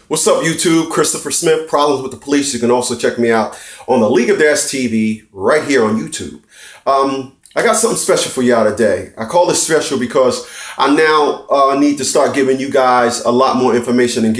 What's up, YouTube? Christopher Smith, Problems with the Police. You can also check me out on the League of Dash TV right here on YouTube. I got something special for y'all today. I call this special because I now need to start giving you guys a lot more information and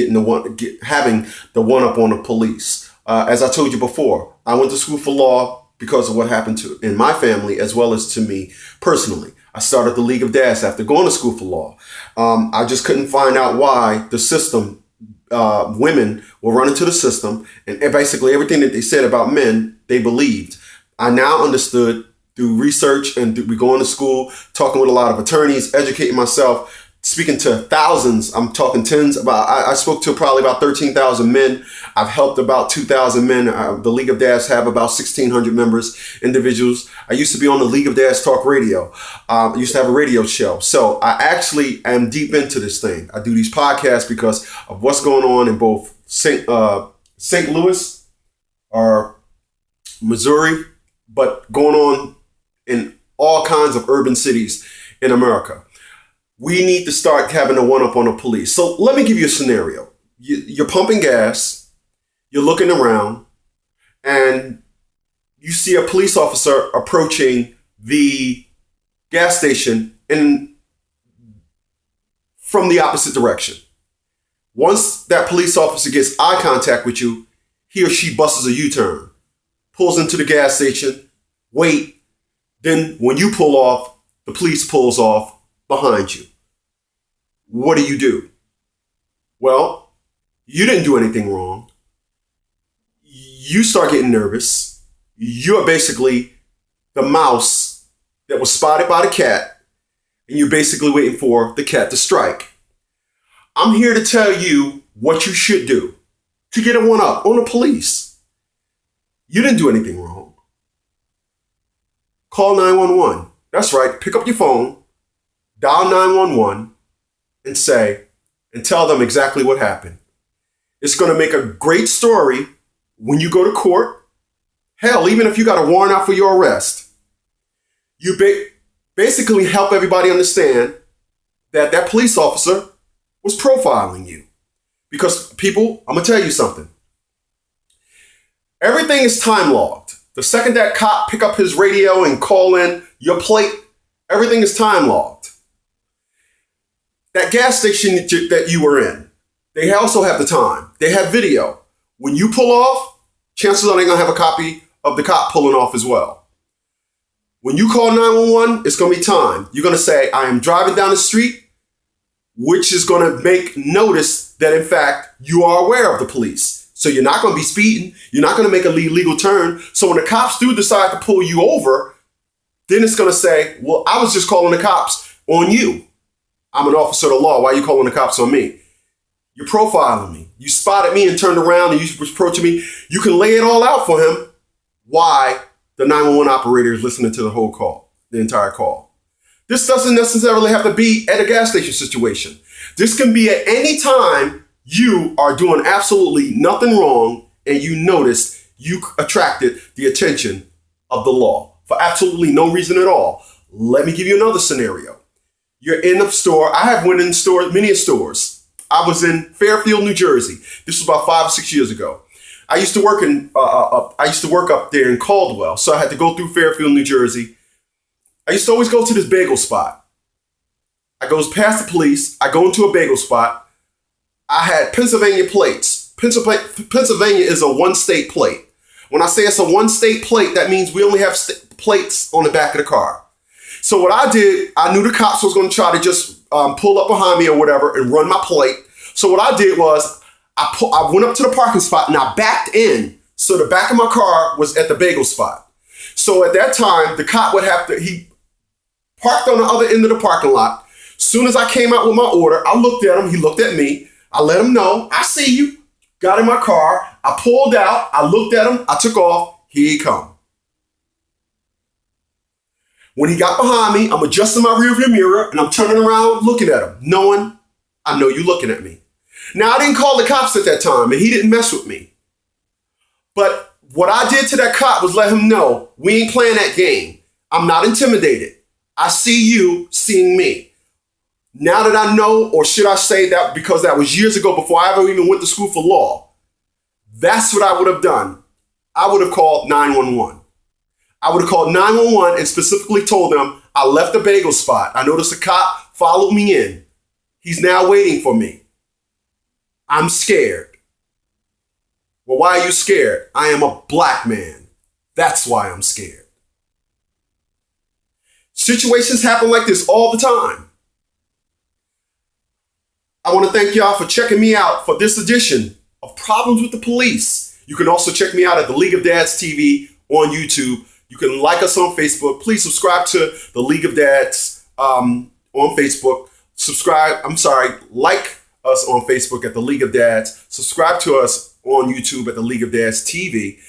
having the one-up on the police. As I told you before, I went to school for law because of what happened in my family as well as to me personally. I started the League of Dash after going to school for law. I just couldn't find out why the system, women were running to the system, and basically everything that they said about men, they believed. I now understood through research and we going to school, talking with a lot of attorneys, educating myself, speaking to thousands. I'm talking tens. I spoke to probably about 13,000 men. I've helped about 2,000 men. The League of Dash have about 1,600 members, individuals. I used to be on the League of Dash Talk Radio. I used to have a radio show. So I actually am deep into this thing. I do these podcasts because of what's going on in both St. Louis or Missouri, but going on in all kinds of urban cities in America. We need to start having a one-up on the police. So let me give you a scenario. You're pumping gas, you're looking around, and you see a police officer approaching the gas station from the opposite direction. Once that police officer gets eye contact with you, he or she busts a U-turn, pulls into the gas station, wait, then when you pull off, the police pulls off behind you. What do? Well, you didn't do anything wrong. You start getting nervous. You're basically the mouse that was spotted by the cat, and you're basically waiting for the cat to strike. I'm here to tell you what you should do to get a one-up on the police. You didn't do anything wrong. Call 911. That's right. Pick up your phone, dial 911, and tell them exactly what happened. It's going to make a great story when you go to court. Hell, even if you got a warrant out for your arrest, you basically help everybody understand that that police officer was profiling you. Because people, I'm going to tell you something. Everything is time logged. The second that cop pick up his radio and call in your plate, everything is time logged. That gas station that you were in, they also have the time. They have video. When you pull off, chances are they're going to have a copy of the cop pulling off as well. When you call 911, it's going to be time. You're going to say, I am driving down the street, which is going to make notice that, in fact, you are aware of the police. So you're not going to be speeding. You're not going to make a illegal turn. So when the cops do decide to pull you over, then it's going to say, well, I was just calling the cops on you. I'm an officer of the law. Why are you calling the cops on me? You're profiling me. You spotted me and turned around and you were approaching me. You can lay it all out for him why the 911 operator is listening to the whole call, the entire call. This doesn't necessarily have to be at a gas station situation. This can be at any time you are doing absolutely nothing wrong and you noticed you attracted the attention of the law for absolutely no reason at all. Let me give you another scenario. You're in a store. I have went in stores, many stores. I was in Fairfield, New Jersey. This was about 5 or 6 years ago. I used to work up there in Caldwell, so I had to go through Fairfield, New Jersey. I used to always go to this bagel spot. I goes past the police. I go into a bagel spot. I had Pennsylvania plates. Pennsylvania is a one-state plate. When I say it's a one-state plate, that means we only have plates on the back of the car. So what I did, I knew the cops was going to try to just pull up behind me or whatever and run my plate. So what I did was I went up to the parking spot and I backed in. So the back of my car was at the bagel spot. So at that time, the cop he parked on the other end of the parking lot. Soon as I came out with my order, I looked at him. He looked at me. I let him know, I see you. Got in my car. I pulled out. I looked at him. I took off. Here he come. When he got behind me, I'm adjusting my rearview mirror and I'm turning around looking at him, knowing I know you looking at me. Now, I didn't call the cops at that time and he didn't mess with me. But what I did to that cop was let him know we ain't playing that game. I'm not intimidated. I see you seeing me. Now that I know, or should I say that because that was years ago before I ever even went to school for law, that's what I would have done. I would have called 911. I would have called 911 and specifically told them I left the bagel spot. I noticed a cop followed me in. He's now waiting for me. I'm scared. Well, why are you scared? I am a black man. That's why I'm scared. Situations happen like this all the time. I want to thank y'all for checking me out for this edition of Problems with the Police. You can also check me out at the League of Dads TV on YouTube. You can like us on Facebook. Please subscribe to the League of Dads on Facebook. Like us on Facebook at the League of Dads. Subscribe to us on YouTube at the League of Dads TV.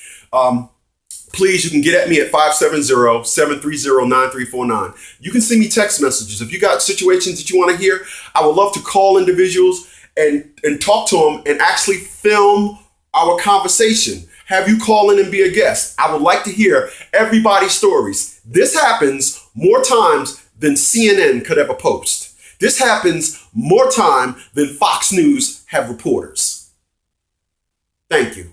Please, you can get at me at 570-730-9349. You can send me text messages. If you got situations that you want to hear, I would love to call individuals and talk to them and actually film our conversation. Have you call in and be a guest. I would like to hear everybody's stories. This happens more times than CNN could ever post. This happens more time than Fox News have reporters. Thank you.